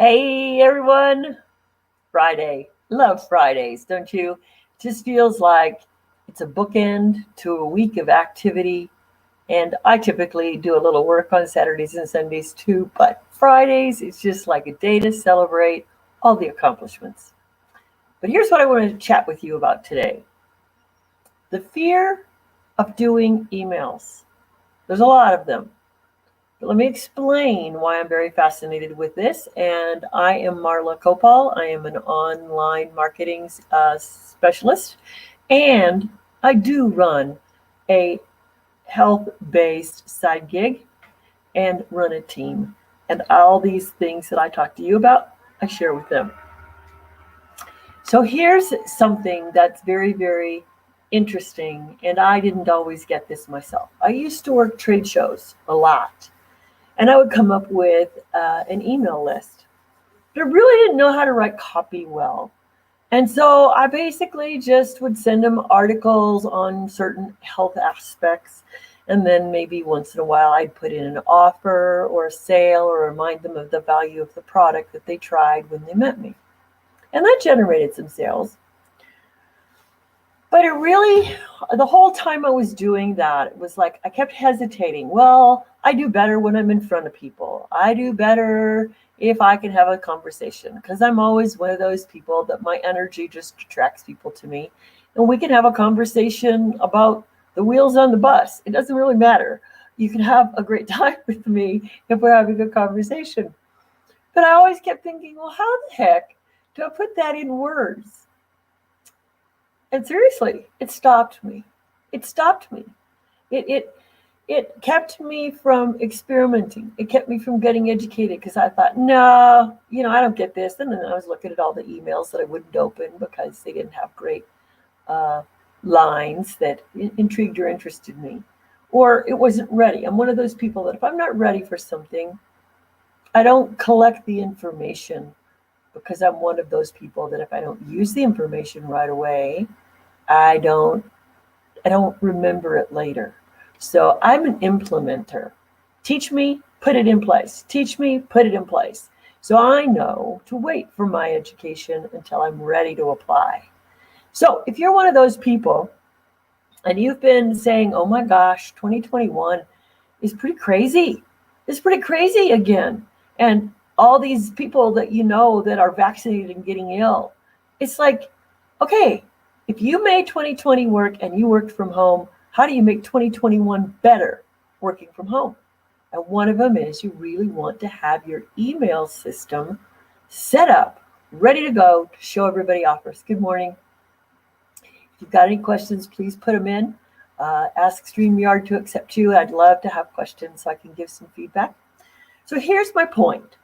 Hey everyone, Friday. Love Fridays, don't you? Just feels like it's a bookend to a week of activity. And I typically do a little work on Saturdays and Sundays too, but Fridays is just like a day to celebrate all the accomplishments. But here's what I want to chat with you about today: the fear of doing emails. There's a lot of them. But let me explain why I'm very fascinated with this. And I am Marla Kopal. I am an online marketing specialist, and I do run a health-based side gig and run a team. And all these things that I talk to you about, I share with them. So here's something that's very, very interesting, and I didn't always get this myself. I used to work trade shows a lot, and I would come up with an email list. But I really didn't know how to write copy well. And so I basically just would send them articles on certain health aspects. And then maybe once in a while I'd put in an offer or a sale or remind them of the value of the product that they tried when they met me. And that generated some sales. But it really, the whole time I was doing that, it was like I kept hesitating. Well, I do better when I'm in front of people. I do better if I can have a conversation, because I'm always one of those people that my energy just attracts people to me. And we can have a conversation about the wheels on the bus. It doesn't really matter. You can have a great time with me if we're having a conversation. But I always kept thinking, well, how the heck do I put that in words? And seriously, it stopped me. It stopped me. It it it kept me from experimenting. It kept me from getting educated because I thought, no, I don't get this. And then I was looking at all the emails that I wouldn't open because they didn't have great uh, lines that intrigued or interested me, or it wasn't ready. I'm one of those people that if I'm not ready for something, I don't collect the information, because I'm one of those people that if I don't use the information right away, I don't I don't remember it later. So I'm an implementer. Teach me, put it in place. Teach me, put it in place. So I know to wait for my education until I'm ready to apply. So if you're one of those people and you've been saying, oh my gosh, 2021 is pretty crazy. It's pretty crazy again. And all these people that you know that are vaccinated and getting ill, it's like, okay, if you made 2020 work and you worked from home, how do you make 2021 better working from home? And one of them is you really want to have your email system set up, ready to go to show everybody offers. Good morning. If you've got any questions, please put them in. Ask StreamYard to accept you. I'd love to have questions so I can give some feedback. So here's my point.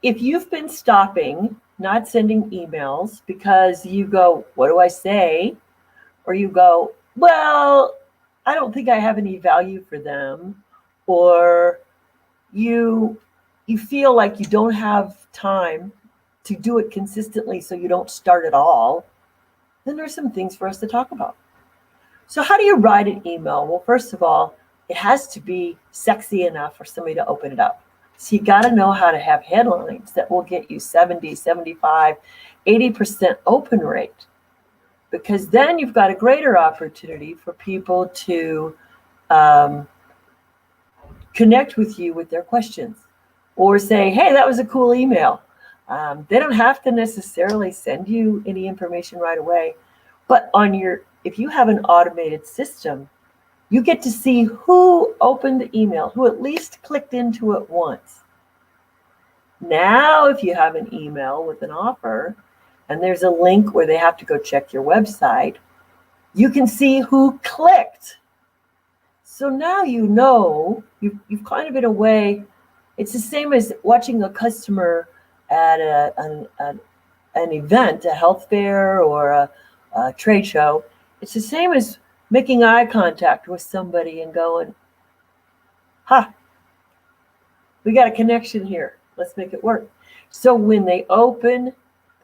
If you've been stopping, not sending emails because you go, what do I say? Or you go, well, I don't think I have any value for them. Or you feel like you don't have time to do it consistently, so you don't start at all, then there's some things for us to talk about. So how do you write an email? Well, first of all, it has to be sexy enough for somebody to open it up. So you got to know how to have headlines that will get you 70, 75, 80% open rate, because then you've got a greater opportunity for people to connect with you with their questions or say, hey, that was a cool email. They don't have to necessarily send you any information right away, but if you have an automated system, you get to see who opened the email, who at least clicked into it once. Now, if you have an email with an offer and there's a link where they have to go check your website, you can see who clicked. So now you've kind of, in a way, it's the same as watching a customer at an event, a health fair or a trade show. It's the same as making eye contact with somebody and going, we got a connection here. Let's make it work. So when they open,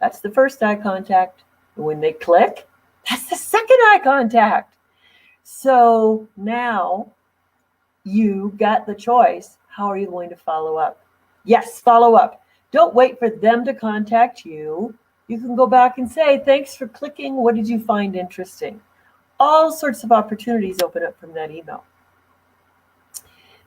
that's the first eye contact. And when they click, that's the second eye contact. So now you got the choice. How are you going to follow up? Yes, follow up. Don't wait for them to contact you. You can go back and say, thanks for clicking. What did you find interesting? All sorts of opportunities open up from that email.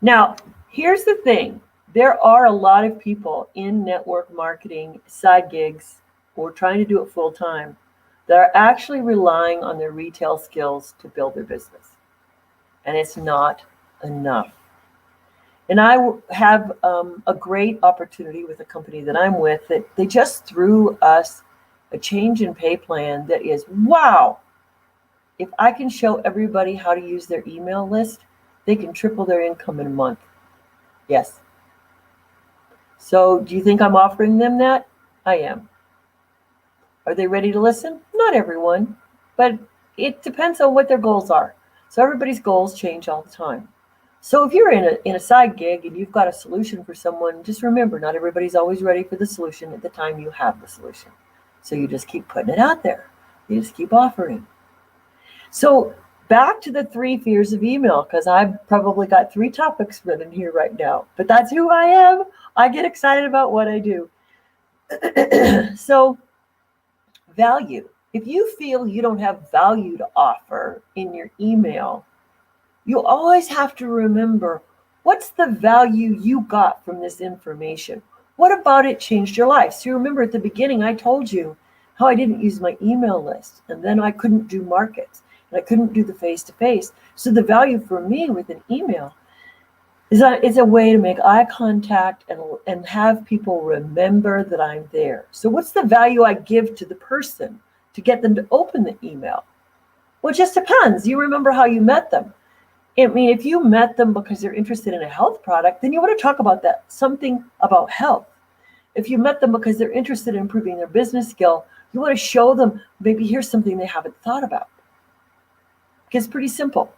Now, here's the thing. There are a lot of people in network marketing, side gigs, or trying to do it full time that are actually relying on their retail skills to build their business. And it's not enough. And I have a great opportunity with a company that I'm with that they just threw us a change in pay plan that is, wow, if I can show everybody how to use their email list, they can triple their income in a month. Yes. So do you think I'm offering them that? I am. Are they ready to listen? Not everyone, but it depends on what their goals are. So everybody's goals change all the time. So if you're in a side gig and you've got a solution for someone, just remember, not everybody's always ready for the solution at the time you have the solution. So you just keep putting it out there. You just keep offering. So back to the 3 fears of email, because I've probably got 3 topics written here right now, but that's who I am. I get excited about what I do. So value. If you feel you don't have value to offer in your email, you always have to remember, what's the value you got from this information? What about it changed your life? So you remember at the beginning, I told you how I didn't use my email list, and then I couldn't do markets, and I couldn't do the face-to-face. So the value for me with an email is that it's a way to make eye contact and have people remember that I'm there. So what's the value I give to the person to get them to open the email? Well, it just depends. You remember how you met them. I mean, if you met them because they're interested in a health product, then you want to talk about that, something about health. If you met them because they're interested in improving their business skill, you want to show them, maybe here's something they haven't thought about. It's pretty simple.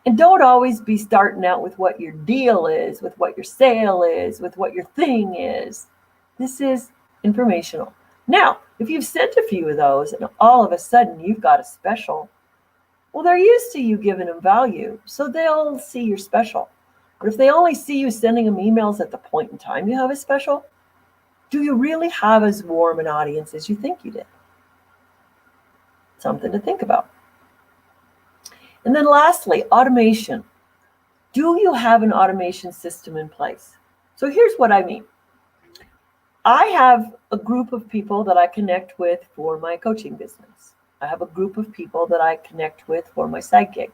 And don't always be starting out with what your deal is, with what your sale is, with what your thing is. This is informational. Now, if you've sent a few of those and all of a sudden you've got a special, well, they're used to you giving them value, so they'll see your special. But if they only see you sending them emails at the point in time you have a special, do you really have as warm an audience as you think you did? Something to think about. And then lastly, automation. Do you have an automation system in place? So here's what I mean. I have a group of people that I connect with for my coaching business. I have a group of people that I connect with for my side gig.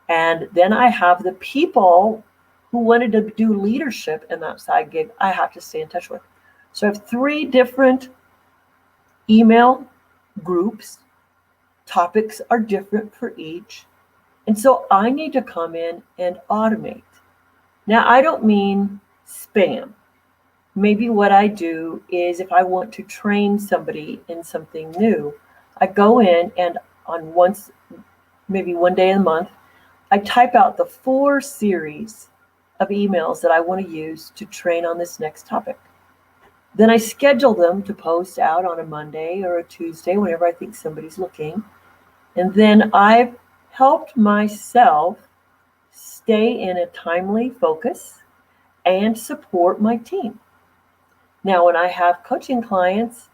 And then I have the people who wanted to do leadership in that side gig I have to stay in touch with. So I have 3 different email groups. Topics are different for each. And so I need to come in and automate. Now, I don't mean spam. Maybe what I do is if I want to train somebody in something new, I go in and maybe one day a month, I type out the 4 series of emails that I want to use to train on this next topic. Then I schedule them to post out on a Monday or a Tuesday, whenever I think somebody's looking. And then I've helped myself stay in a timely focus and support my team. Now, when I have coaching clients,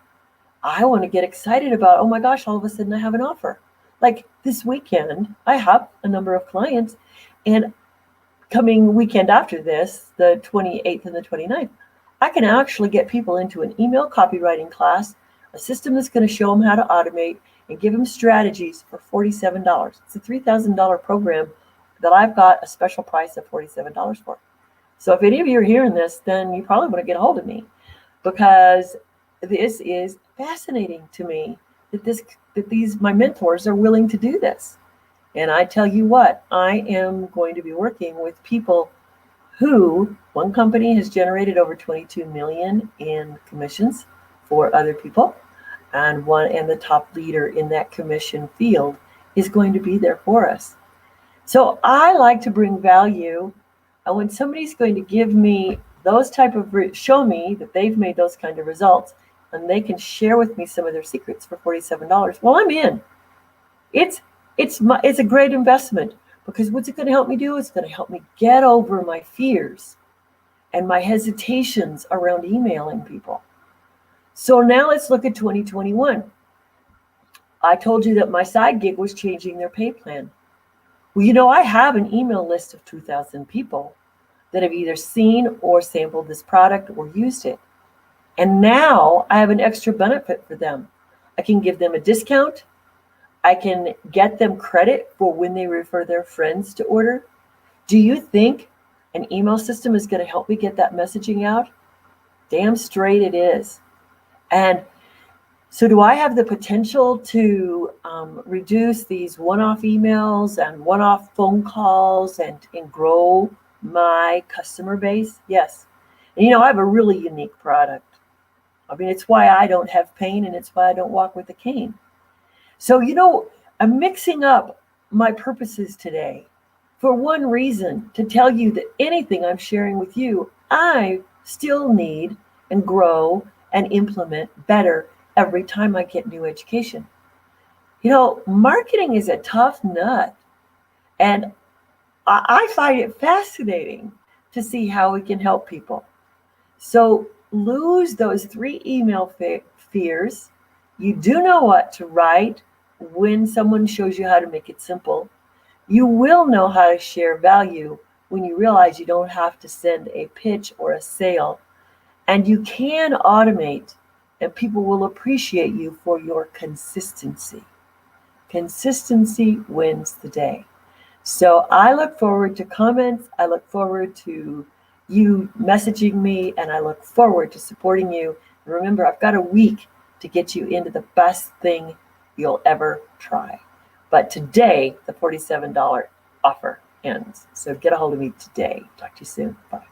I want to get excited about, oh my gosh, all of a sudden I have an offer. Like this weekend, I have a number of clients, and coming weekend after this, the 28th and the 29th, I can actually get people into an email copywriting class, a system that's going to show them how to automate and give them strategies for $47. It's a $3,000 program that I've got a special price of $47 for. So if any of you are hearing this, then you probably want to get a hold of me, because this is fascinating to me that these my mentors are willing to do this. And I tell you what, I am going to be working with people who, one company has generated over 22 million in commissions for other people, and the top leader in that commission field is going to be there for us. So I like to bring value, and when somebody's going to give me those type of show me that they've made those kind of results, and they can share with me some of their secrets for $47, well, I'm in. It's a great investment, because what's it going to help me do? It's going to help me get over my fears and my hesitations around emailing people. So now let's look at 2021. I told you that my side gig was changing their pay plan. Well, I have an email list of 2,000 people that have either seen or sampled this product or used it. And now I have an extra benefit for them. I can give them a discount. I can get them credit for when they refer their friends to order. Do you think an email system is going to help me get that messaging out? Damn straight it is. And so do I have the potential to reduce these one-off emails and one-off phone calls and grow my customer base? Yes. And I have a really unique product. I mean, it's why I don't have pain, and it's why I don't walk with a cane. So, I'm mixing up my purposes today for one reason, to tell you that anything I'm sharing with you, I still need and grow and implement better every time I get new education. Marketing is a tough nut, and I find it fascinating to see how we can help people. So lose those 3 email fears. You do know what to write when someone shows you how to make it simple. You will know how to share value when you realize you don't have to send a pitch or a sale. And you can automate, and people will appreciate you for your consistency. Consistency wins the day. So I look forward to comments. I look forward to you messaging me, and I look forward to supporting you. And remember, I've got a week to get you into the best thing you'll ever try. But today, the $47 offer ends. So get a hold of me today. Talk to you soon. Bye.